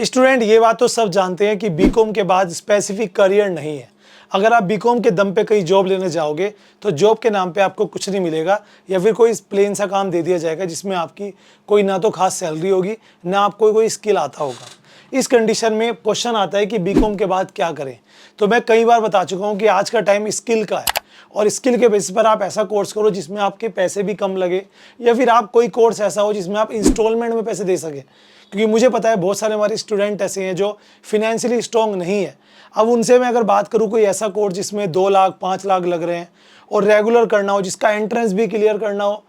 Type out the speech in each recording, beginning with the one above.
Student ये बात तो सब जानते हैं कि बीकॉम के बाद स्पेसिफिक करियर नहीं है। अगर आप बीकॉम के दम पे कहीं जॉब लेने जाओगे तो जॉब के नाम पे आपको कुछ नहीं मिलेगा, या फिर कोई प्लेन सा काम दे दिया जाएगा जिसमें आपकी कोई ना तो खास सैलरी होगी, ना आपको कोई स्किल आता होगा। इस कंडीशन में क्वेश्चन आता है कि बीकॉम के बाद क्या करें। तो मैं कई बार बता चुका हूँ कि आज का टाइम स्किल का है, और स्किल के बेसिस पर आप ऐसा कोर्स करो जिसमें आपके पैसे भी कम लगे, या फिर आप कोई कोर्स ऐसा हो जिसमें आप इंस्टॉलमेंट में पैसे दे सके। क्योंकि मुझे पता है बहुत सारे हमारे स्टूडेंट ऐसे हैं जो फिनेंशियली स्ट्रॉन्ग नहीं है। अब उनसे मैं अगर बात करूँ कोई ऐसा कोर्स जिसमें 2 लाख 5 लाख लग रहे हैं और रेगुलर करना हो, जिसका एंट्रेंस भी क्लियर करना हो,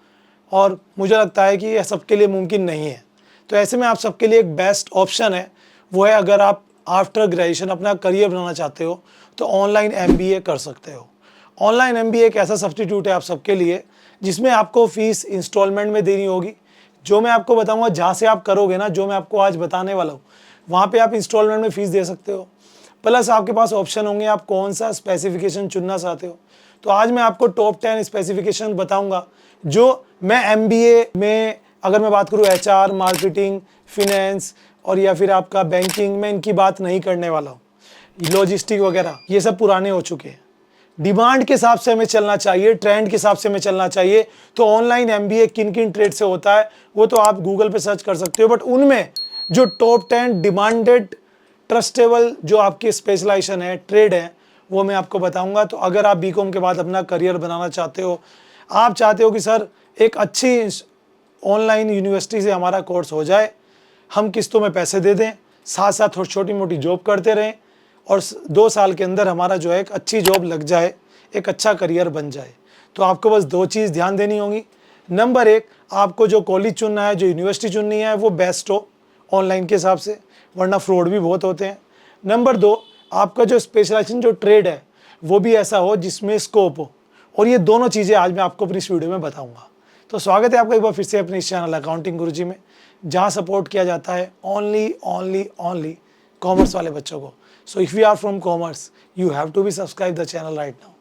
और मुझे लगता है कि यह सबके लिए मुमकिन नहीं है। तो ऐसे में आप सबके लिए एक बेस्ट ऑप्शन है, वो है अगर आप आफ्टर ग्रेजुएशन अपना करियर बनाना चाहते हो तो ऑनलाइन MBA कर सकते हो। ऑनलाइन MBA एक ऐसा सब्स्टिट्यूट है आप सबके लिए जिसमें आपको फीस इंस्टॉलमेंट में देनी होगी। जो मैं आपको बताऊंगा जहाँ से आप करोगे ना, जो मैं आपको आज बताने वाला हूँ, वहाँ पे आप इंस्टॉलमेंट में फ़ीस दे सकते हो। प्लस आपके पास ऑप्शन होंगे आप कौन सा स्पेसिफिकेशन चुनना चाहते हो। तो आज मैं आपको टॉप 10 स्पेसिफिकेशन बताऊंगा जो मैं MBA में, अगर मैं बात करूँ HR, मार्केटिंग, फिनेंस और या फिर आपका बैंकिंग में, इनकी बात नहीं करने वाला हूँ। लॉजिस्टिक वगैरह ये सब पुराने हो चुके हैं। डिमांड के हिसाब से हमें चलना चाहिए, ट्रेंड के हिसाब से हमें चलना चाहिए। तो ऑनलाइन MBA किन किन ट्रेड से होता है वो तो आप गूगल पे सर्च कर सकते हो, बट उनमें जो टॉप 10 डिमांडेड ट्रस्टेबल जो आपकी स्पेशलाइजेशन है, ट्रेड है, वो मैं आपको बताऊंगा। तो अगर आप बीकॉम के बाद अपना करियर बनाना चाहते हो, आप चाहते हो कि सर एक अच्छी ऑनलाइन यूनिवर्सिटी से हमारा कोर्स हो जाए, हम किस्तों में पैसे दे दें, साथ साथ छोटी मोटी जॉब करते रहें, और 2 साल के अंदर हमारा जो है एक अच्छी जॉब लग जाए, एक अच्छा करियर बन जाए, तो आपको बस 2 चीज़ ध्यान देनी होगी। नंबर 1, आपको जो कॉलेज चुनना है, जो यूनिवर्सिटी चुननी है, वो बेस्ट हो ऑनलाइन के हिसाब से, वरना फ्रॉड भी बहुत होते हैं। नंबर 2, आपका जो स्पेशलाइजेशन जो ट्रेड है वो भी ऐसा हो जिसमें स्कोप हो। और ये दोनों चीज़ें आज मैं आपको अपनी इस वीडियो में बताऊँगा। तो स्वागत है आपका एक बार फिर से अपने इस चैनल अकाउंटिंग गुरुजी में, जहाँ सपोर्ट किया जाता है ओनली कॉमर्स वाले बच्चों को। So if you are from commerce you have to be subscribe the channel right now.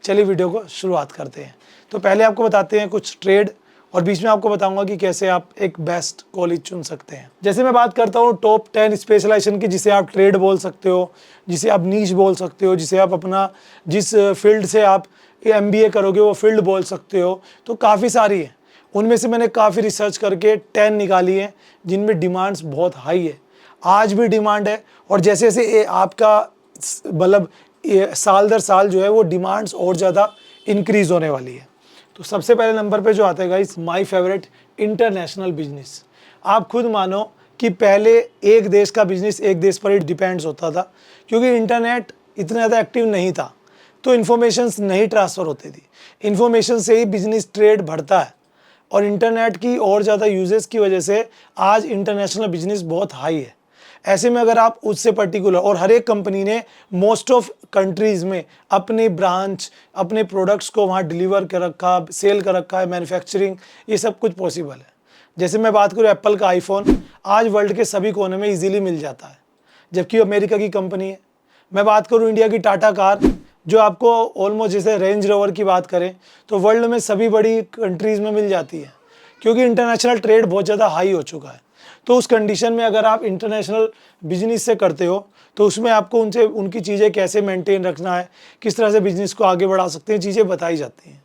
चलिए वीडियो को शुरुआत करते हैं। तो पहले आपको बताते हैं कुछ ट्रेड, और बीच में आपको बताऊंगा कि कैसे आप एक बेस्ट कॉलेज चुन सकते हैं। जैसे मैं बात करता हूँ टॉप 10 स्पेशलाइजेशन की, जिसे आप ट्रेड बोल सकते हो, जिसे आप नीश बोल सकते हो, जिसे आप अपना जिस फील्ड से आप MBA करोगे वो फील्ड बोल सकते हो। तो काफ़ी सारी है, उनमें से मैंने काफ़ी रिसर्च करके 10 निकाली है जिनमें डिमांड्स बहुत हाई है, आज भी डिमांड है। और जैसे जैसे आपका मतलब साल दर साल जो है वो डिमांड्स और ज़्यादा इंक्रीज़ होने वाली है। तो सबसे पहले नंबर पे जो आता है guys, my favourite, international business. आप खुद मानो कि पहले एक देश का बिजनेस एक देश पर ही डिपेंड्स होता था, क्योंकि इंटरनेट इतना ज़्यादा एक्टिव नहीं था, तो इन्फॉर्मेशंस नहीं ट्रांसफ़र होती थी। इन्फॉर्मेशन से ही बिजनेस ट्रेड बढ़ता है, और इंटरनेट की और ज़्यादा यूजेस की वजह से आज इंटरनेशनल बिजनेस बहुत हाई है। ऐसे में अगर आप उससे पर्टिकुलर, और हर एक कंपनी ने मोस्ट ऑफ कंट्रीज़ में अपने ब्रांच, अपने प्रोडक्ट्स को वहाँ डिलीवर कर रखा, सेल कर रखा है, मैन्युफैक्चरिंग, ये सब कुछ पॉसिबल है। जैसे मैं बात करूँ एप्पल का आईफोन आज वर्ल्ड के सभी कोने में इजीली मिल जाता है, जबकि अमेरिका की कंपनी है। मैं बात करूँ इंडिया की टाटा कार, जो आपको ऑलमोस्ट, जैसे रेंज रोवर की बात करें तो वर्ल्ड में सभी बड़ी कंट्रीज़ में मिल जाती है, क्योंकि इंटरनेशनल ट्रेड बहुत ज़्यादा हाई हो चुका है। तो उस कंडीशन में अगर आप इंटरनेशनल बिजनेस से करते हो तो उसमें आपको उनसे उनकी चीज़ें कैसे मेंटेन रखना है, किस तरह से बिजनेस को आगे बढ़ा सकते हैं, चीज़ें बताई जाती हैं।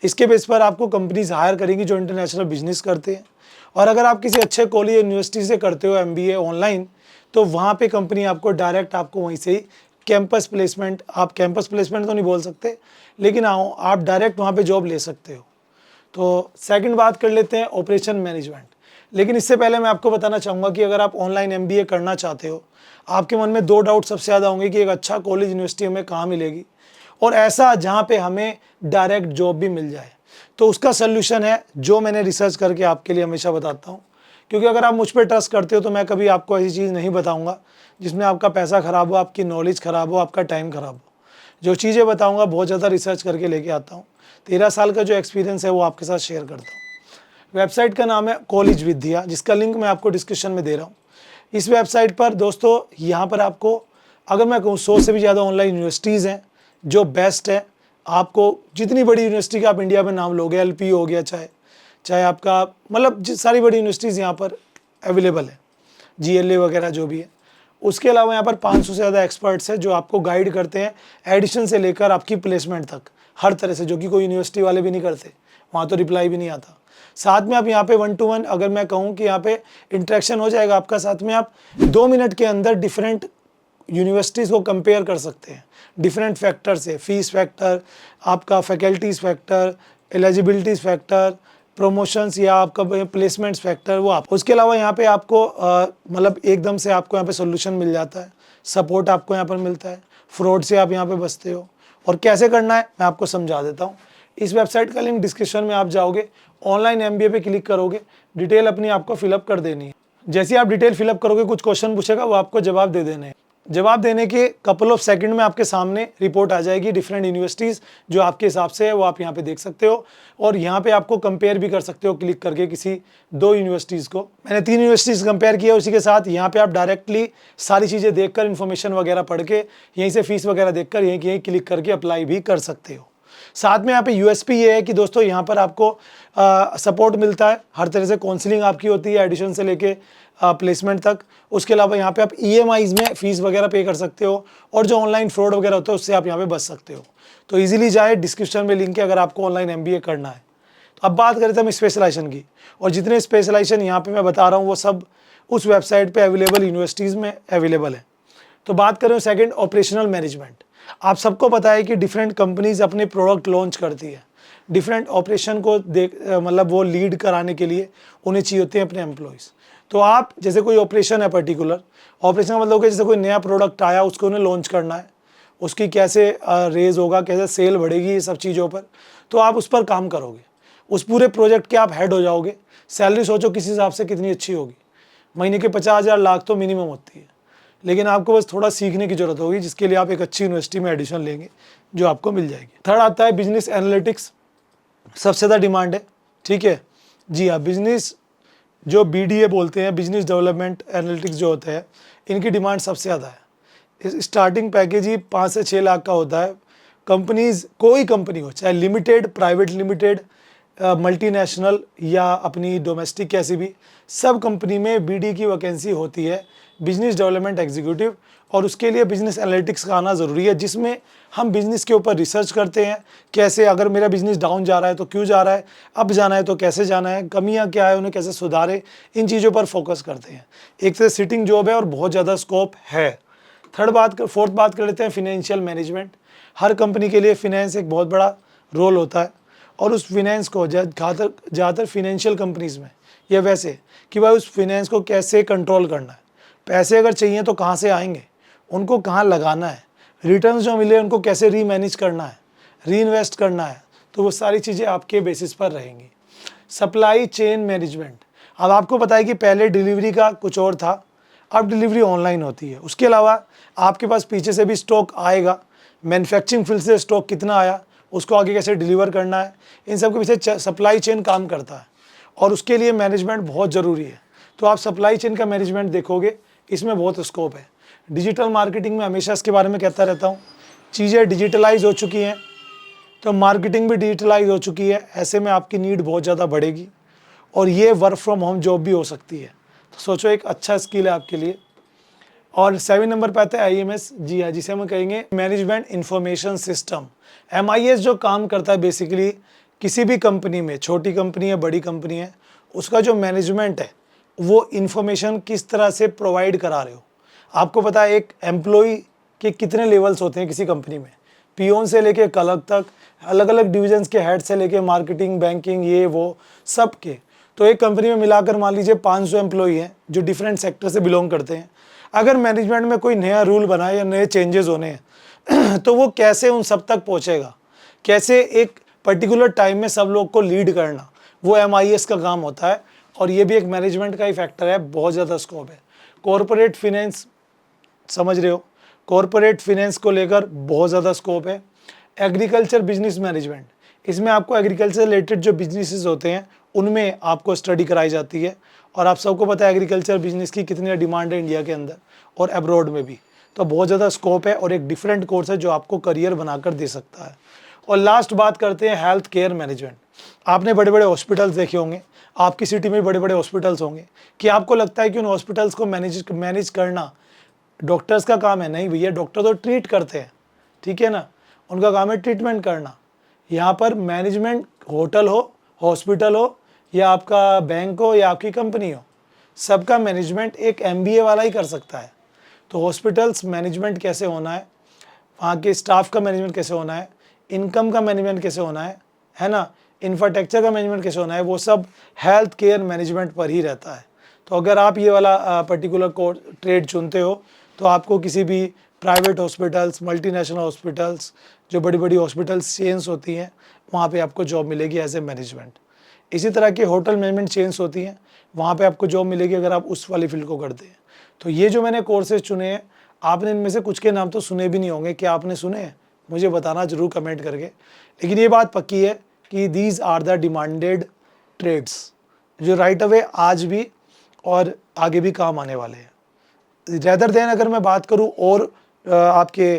इसके बेस पर आपको कंपनीज हायर करेंगी जो इंटरनेशनल बिजनेस करते हैं। और अगर आप किसी अच्छे कॉलेज यूनिवर्सिटी से करते हो MBA ऑनलाइन, तो वहाँ पर कंपनी आपको डायरेक्ट आपको वहीं से ही कैंपस प्लेसमेंट, आप कैंपस प्लेसमेंट तो नहीं बोल सकते, लेकिन आप डायरेक्ट वहाँ पर जॉब ले सकते हो। तो सेकंड बात कर लेते हैं ऑपरेशन मैनेजमेंट। लेकिन इससे पहले मैं आपको बताना चाहूँगा कि अगर आप ऑनलाइन MBA करना चाहते हो, आपके मन में 2 डाउट सबसे ज़्यादा होंगे कि एक अच्छा कॉलेज यूनिवर्सिटी हमें कहाँ मिलेगी, और ऐसा जहाँ पे हमें डायरेक्ट जॉब भी मिल जाए। तो उसका सल्यूशन है जो मैंने रिसर्च करके आपके लिए हमेशा बताता हूँ, क्योंकि अगर आप मुझ पर ट्रस्ट करते हो तो मैं कभी आपको ऐसी चीज़ नहीं बताऊँगा जिसमें आपका पैसा ख़राब हो, आपकी नॉलेज ख़राब हो, आपका टाइम ख़राब हो। जो चीज़ें बताऊँगा बहुत ज़्यादा रिसर्च करके लेके आता हूँ। 13 साल का जो एक्सपीरियंस है वो आपके साथ शेयर करता हूँ। वेबसाइट का नाम है कॉलेज विद्या, जिसका लिंक मैं आपको डिस्क्रिप्शन में दे रहा हूँ। इस वेबसाइट पर दोस्तों, यहाँ पर आपको, अगर मैं कहूँ 100 से भी ज़्यादा ऑनलाइन यूनिवर्सिटीज़ हैं जो बेस्ट है। आपको जितनी बड़ी यूनिवर्सिटी का आप इंडिया में नाम लोगे, LP हो गया, चाहे आपका, मतलब सारी बड़ी यूनिवर्सिटीज़ यहाँ पर अवेलेबल है, GLA वगैरह जो भी है। उसके अलावा यहाँ पर 500 से ज़्यादा एक्सपर्ट्स हैं जो आपको गाइड करते हैं एडिशन से लेकर आपकी प्लेसमेंट तक, हर तरह से, जो कि कोई यूनिवर्सिटी वाले भी नहीं करते, वहाँ तो रिप्लाई भी नहीं आता। साथ में आप यहाँ पे 1 to 1 अगर मैं कहूँ कि यहाँ पे इंटरेक्शन हो जाएगा आपका, साथ में आप 2 मिनट के अंदर डिफरेंट यूनिवर्सिटीज़ को कंपेयर कर सकते हैं डिफरेंट फैक्टर से, फीस फैक्टर, आपका faculties factor, eligibilities factor, promotions या आपका प्लेसमेंट्स फैक्टर, वो आप। उसके अलावा यहाँ पे आपको मतलब एकदम से आपको यहाँ पे सोल्यूशन मिल जाता है, सपोर्ट आपको यहाँ पर मिलता है, फ्रॉड से आप यहाँ पे बचते हो। और कैसे करना है मैं आपको समझा देता हूँ। इस वेबसाइट का लिंक डिस्क्रिप्शन में आप जाओगे, ऑनलाइन MBA पे क्लिक करोगे, डिटेल अपनी आपको फिलअप कर देनी है। जैसे आप डिटेल फिलअप करोगे कुछ क्वेश्चन पूछेगा, वो आपको जवाब दे देने हैं। जवाब देने के कपल ऑफ सेकंड में आपके सामने रिपोर्ट आ जाएगी डिफरेंट यूनिवर्सिटीज़ जो आपके हिसाब से है, वो आप यहाँ पे देख सकते हो। और यहाँ पे आपको कंपेयर भी कर सकते हो क्लिक करके किसी 2 यूनिवर्सिटीज़ को। मैंने 3 यूनिवर्सिटीज़ कंपेयर किया। उसी के साथ यहाँ पे आप डायरेक्टली सारी चीज़ें देखकर, इन्फॉर्मेशन वगैरह पढ़ के, यहीं से फीस वगैरह देखकर यहीं क्लिक करके अप्लाई भी कर सकते हो। साथ में यहाँ पे USP ये है कि दोस्तों यहाँ पर आपको सपोर्ट मिलता है, हर तरह से काउंसलिंग आपकी होती है एडिशन से लेके प्लेसमेंट तक। उसके अलावा यहाँ पे आप EMIs में फीस वगैरह पे कर सकते हो, और जो ऑनलाइन फ्रॉड वगैरह होता है उससे आप यहाँ पे बच सकते हो। तो इजीली जाए, डिस्क्रिप्शन में लिंक है अगर आपको ऑनलाइन MBA करना है। तो अब बात करें तो हम स्पेशलाइजेशन की, और जितने स्पेशलाइजेशन यहाँ पे मैं बता रहा हूँ वो सब उस वेबसाइट पे अवेलेबल यूनिवर्सिटीज़ में अवेलेबल है। तो बात करें सेकंड, ऑपरेशनल मैनेजमेंट। आप सबको पता है कि डिफरेंट कंपनीज अपने प्रोडक्ट लॉन्च करती है, डिफरेंट ऑपरेशन को मतलब वो लीड कराने के लिए उन्हें चाहिए होते हैं अपने एम्प्लॉयज़। तो आप जैसे कोई ऑपरेशन है, पर्टिकुलर ऑपरेशन का मतलब कि जैसे कोई नया प्रोडक्ट आया उसको उन्हें लॉन्च करना है, उसकी कैसे रेज होगा, कैसे सेल बढ़ेगी, ये सब चीज़ों पर तो आप उस पर काम करोगे। उस पूरे प्रोजेक्ट के आप हेड हो जाओगे। सैलरी सोचो किस हिसाब से कितनी अच्छी होगी, महीने के 50,000 लाख तो मिनिमम होती है। लेकिन आपको बस थोड़ा सीखने की ज़रूरत होगी, जिसके लिए आप एक अच्छी यूनिवर्सिटी में एडमिशन लेंगे जो आपको मिल जाएगी। थर्ड आता है बिजनेस एनालिटिक्स, सबसे ज़्यादा डिमांड है। ठीक है जी हाँ, बिजनेस जो BDA बोलते हैं, बिजनेस डेवलपमेंट एनालिटिक्स जो होता है, इनकी डिमांड सबसे ज़्यादा है। स्टार्टिंग पैकेज ही 5 से 6 लाख का होता है। कंपनीज, कोई कंपनी हो, चाहे लिमिटेड, प्राइवेट लिमिटेड, मल्टीनेशनल या अपनी डोमेस्टिक, कैसी भी, सब कंपनी में BD की वैकेंसी होती है, बिजनेस डेवलपमेंट एग्जीक्यूटिव। और उसके लिए बिजनेस एनालिटिक्स का आना ज़रूरी है, जिसमें हम बिज़नेस के ऊपर रिसर्च करते हैं, कैसे अगर मेरा बिज़नेस डाउन जा रहा है तो क्यों जा रहा है, अप जाना है तो कैसे जाना है, कमियां क्या है उन्हें कैसे सुधारें, इन चीज़ों पर फोकस करते हैं। एक तरह सिटिंग जॉब है और बहुत ज़्यादा स्कोप है। फोर्थ बात कर लेते हैं फिनेंशियल मैनेजमेंट। हर कंपनी के लिए फिनेंस एक बहुत बड़ा रोल होता है, और उस फिनेंस को ज़्यादातर फिनेंशियल कंपनीज़ में या वैसे कि भाई उस फिनेंस को कैसे कंट्रोल करना है, पैसे अगर चाहिए तो कहाँ से आएंगे, उनको कहाँ लगाना है, रिटर्न्स जो मिले उनको कैसे रीमैनेज करना है, री इन्वेस्ट करना है, तो वो सारी चीज़ें आपके बेसिस पर रहेंगी। सप्लाई चेन मैनेजमेंट, अब आपको पता है कि पहले डिलीवरी का कुछ और था, अब डिलीवरी ऑनलाइन होती है। उसके अलावा आपके पास पीछे से भी स्टॉक आएगा, मैन्युफैक्चरिंग फील्ड से स्टॉक कितना आया, उसको आगे कैसे डिलीवर करना है, इन सब के पीछे सप्लाई चेन काम करता है, और उसके लिए मैनेजमेंट बहुत ज़रूरी है। तो आप सप्लाई चेन का मैनेजमेंट देखोगे, इसमें बहुत स्कोप है। डिजिटल मार्केटिंग में हमेशा इसके बारे में कहता रहता हूँ, चीज़ें डिजिटलाइज हो चुकी हैं तो मार्केटिंग भी डिजिटलाइज हो चुकी है। ऐसे में आपकी नीड बहुत ज़्यादा बढ़ेगी, और ये वर्क फ्रॉम होम जॉब भी हो सकती है। तो सोचो, एक अच्छा स्किल है आपके लिए। और 7 नंबर पर आता है IMS, जी हाँ, जिसे हम कहेंगे मैनेजमेंट इंफॉर्मेशन सिस्टम। MIS जो काम करता है बेसिकली किसी भी कंपनी में, छोटी कंपनी है बड़ी कंपनी है, उसका जो मैनेजमेंट है वो इन्फॉर्मेशन किस तरह से प्रोवाइड करा रहे हो। आपको पता है एक एम्प्लॉय के कितने लेवल्स होते हैं किसी कंपनी में, पियोन से लेके क्लर्क तक, अलग अलग डिविजन्स के हेड से लेके मार्केटिंग, बैंकिंग, ये वो सब के। तो एक कंपनी में मिलाकर मान लीजिए 500 एम्प्लॉय हैं जो डिफरेंट सेक्टर से बिलोंग करते हैं। अगर मैनेजमेंट में कोई नया रूल बना या नए चेंजेस होने हैं तो वो कैसे उन सब तक पहुंचेगा, कैसे एक पर्टिकुलर टाइम में सब लोग को लीड करना, वो MIS का काम होता है। और ये भी एक मैनेजमेंट का ही फैक्टर है, बहुत ज़्यादा स्कोप है। कॉरपोरेट फिनेंस, समझ रहे हो, कॉरपोरेट फिनेंस को लेकर बहुत ज़्यादा स्कोप है। एग्रीकल्चर बिजनेस मैनेजमेंट, इसमें आपको एग्रीकल्चर रिलेटेड जो बिजनेसेस होते हैं उनमें आपको स्टडी कराई जाती है। और आप सबको पता है एग्रीकल्चर बिजनेस की कितनी डिमांड है इंडिया के अंदर और अब्रॉड में भी। तो बहुत ज़्यादा स्कोप है और एक डिफरेंट कोर्स है जो आपको करियर बनाकर दे सकता है। और लास्ट बात करते हैं हेल्थ केयर मैनेजमेंट। आपने बड़े बड़े हॉस्पिटल्स देखे होंगे, आपकी सिटी में बड़े बड़े हॉस्पिटल्स होंगे, कि आपको लगता है कि उन हॉस्पिटल्स को मैनेज करना डॉक्टर्स का काम है, नहीं भैया, डॉक्टर तो ट्रीट करते हैं, ठीक है ना, उनका काम है ट्रीटमेंट करना। यहाँ पर मैनेजमेंट, होटल हो, हॉस्पिटल हो, या आपका बैंक हो, या आपकी कंपनी हो, सबका मैनेजमेंट एक MBA वाला ही कर सकता है। तो हॉस्पिटल्स मैनेजमेंट कैसे होना है, वहाँ के स्टाफ का मैनेजमेंट कैसे होना है, इनकम का मैनेजमेंट कैसे होना है ना, इंफ्रास्ट्रक्चर का मैनेजमेंट कैसे होना है, वो सब हेल्थ केयर मैनेजमेंट पर ही रहता है। तो अगर आप ये वाला पर्टिकुलर ट्रेड चुनते हो तो आपको किसी भी प्राइवेट हॉस्पिटल्स, मल्टीनेशनल हॉस्पिटल्स, जो बड़ी बड़ी हॉस्पिटल्स चेन्स होती हैं, वहाँ पे आपको जॉब मिलेगी एज ए मैनेजमेंट। इसी तरह की होटल मैनेजमेंट चेन्स होती हैं, वहाँ पे आपको जॉब मिलेगी अगर आप उस वाली फील्ड को करते हैं। तो ये जो मैंने कोर्सेज चुने हैं, आपने इनमें से कुछ के नाम तो सुने भी नहीं होंगे। क्या आपने सुने हैं? मुझे बताना जरूर कमेंट करके। लेकिन ये बात पक्की है कि these are the demanded trades, जो राइट अवे आज भी और आगे भी काम आने वाले हैं। रेदर देन अगर मैं बात करूँ और आपके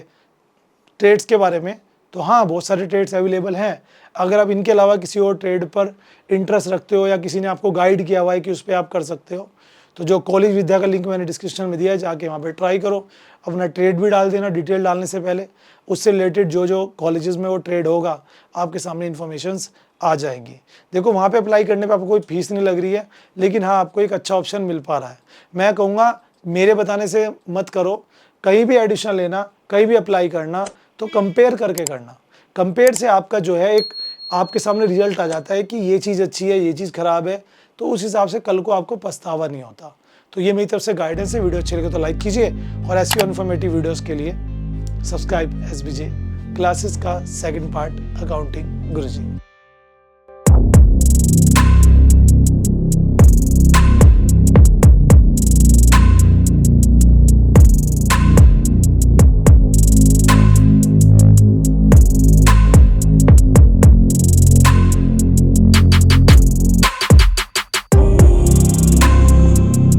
ट्रेड्स के बारे में, तो हाँ, बहुत सारे ट्रेड्स अवेलेबल हैं। अगर आप इनके अलावा किसी और ट्रेड पर इंटरेस्ट रखते हो या किसी ने आपको गाइड किया हुआ है कि उस पर आप कर सकते हो, तो जो कॉलेज विद्या का लिंक मैंने डिस्क्रिप्शन में दिया है, जाके वहाँ पे ट्राई करो। अपना ट्रेड भी डाल देना डिटेल डालने से पहले, उससे रिलेटेड जो जो कॉलेजेस में वो ट्रेड होगा आपके सामने इन्फॉर्मेशंस आ जाएंगी। देखो, वहाँ पे अप्लाई करने पे आपको कोई फीस नहीं लग रही है, लेकिन हाँ, आपको एक अच्छा ऑप्शन मिल पा रहा है। मैं कहूँगा मेरे बताने से मत करो, कहीं भी एडिशन लेना, कहीं भी अप्लाई करना तो कंपेयर करके करना। कंपेयर से आपका जो है एक आपके सामने रिजल्ट आ जाता है कि ये चीज़ अच्छी है, ये चीज़ ख़राब है, तो उस हिसाब से कल को आपको पछतावा नहीं होता। तो ये मेरी तरफ से गाइडेंस है। वीडियो अच्छी लगे तो लाइक कीजिए, और ऐसी इन्फॉर्मेटिव वीडियोस के लिए सब्सक्राइब SBJ क्लासेस का सेकंड पार्ट अकाउंटिंग गुरुजी।